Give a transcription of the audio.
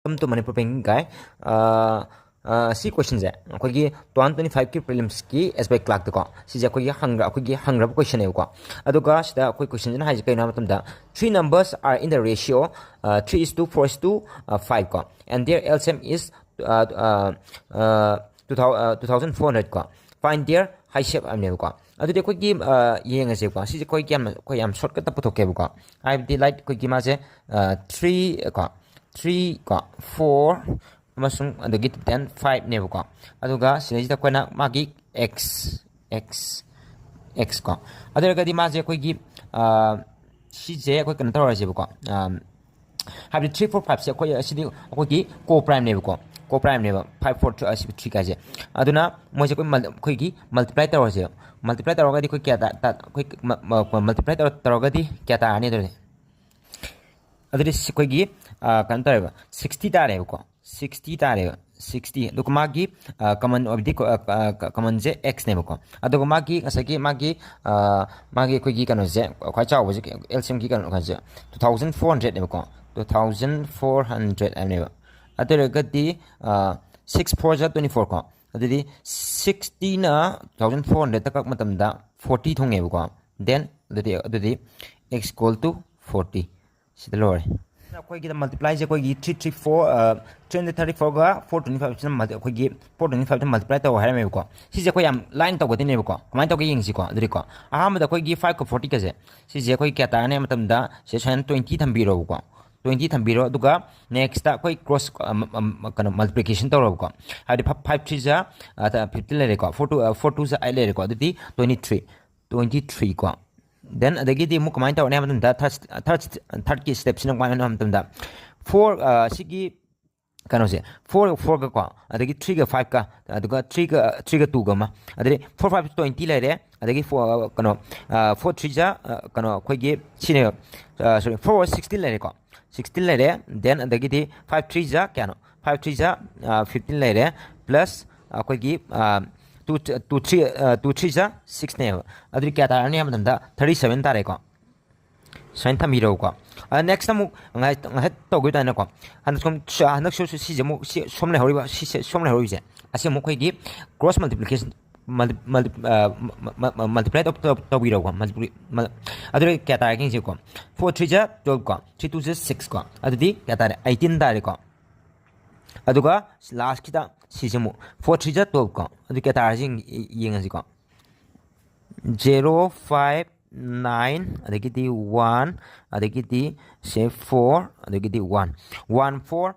Welcome to Manipur Banking Guy. See questions there. Okay, 2025 ki prelims ki SBI clerk ko. Si ja koi hangra question hai ko. Aduga sida koi question na hai kai na matam da. Three numbers are in the ratio 3:4:5 ko, and their LCM is 2400 ko. Find their high shape amne ko. Adu de koi ki yeng ase ko. Si koi yam shortcut ta puthok ke ko. I have the light koi ki ma se 3 ko. 3 ko 4 amasung adagi 10 5 ne ko aduga sinajita koina magi x ko adara gadi ma je koi gi si je koi kan tar je ko have 3 4 5 se koi asidi koi gi co prime ne ko co prime ne 5 4 2 asi 3 ka je aduna mo je koi gi multiply tar je multiply tar gadi koi kya ta koi multiply tar gadi kya ta ani dore adri koi gi kantar 60 tare ko 60 tare 60 duk magi common of the common je x ne ko aduk magi asaki magi koi gi kanu je khwa chaw je LCM gi kanu je 2400 ne ko 2400 ne adre gadi 6 4 ja 24 ko adri 60 na 1400 takak matam da 40 thong ne ko then adri x equal to 40 sida lore koi gi multiply je koi gi 334 334 ga 425 chim koi gi 425 multiply to hai me ko si je koi am line to godi ne ko kamai to gi ying si ko adri ko aham da koi gi 5 ko 40 ka je si je koi kya ta ne matam da se 20 thambi ro ko 20 thambi ro duga next ta koi cross kana multiplication to ro ko ha 5 3 ja 15 le ko 4 2 ja ai le ko aditi 23 ko then adagi di mu kamai ta ne matam da third ki step sin ma na matam da 4 sigi kano se 4 ga ko adagi 3 ga 5 ka aduga 3 ga 2 ga ma adari 4 5 20 le re adagi 4 kano 4 3 ja kano khoi gi sine sorry 4 16 le re ko 16 le re then adagi di 5 3 ja kano 5 3 ja 15 le re plus khoi gi 2 3 ja 6 ne adri kya ta ne matam da 37 ta re ko sain tham hiro ko next time ngai to gui ta na ko hanak si je mu si somle hori ba si somle hori je ase mu khoi gi cross multiplication multiply to biro ko adre kya ta king je ko 4 3 ja 12 ko 3 2 ja 6 ko adri kya ta 18 ta re ko aduga last kita si je mu 4 3 ja 12 ko adri kya ta jing yeng ji ko 0 5 9 adagiti 1 adagiti say 4 adagiti 1 1 4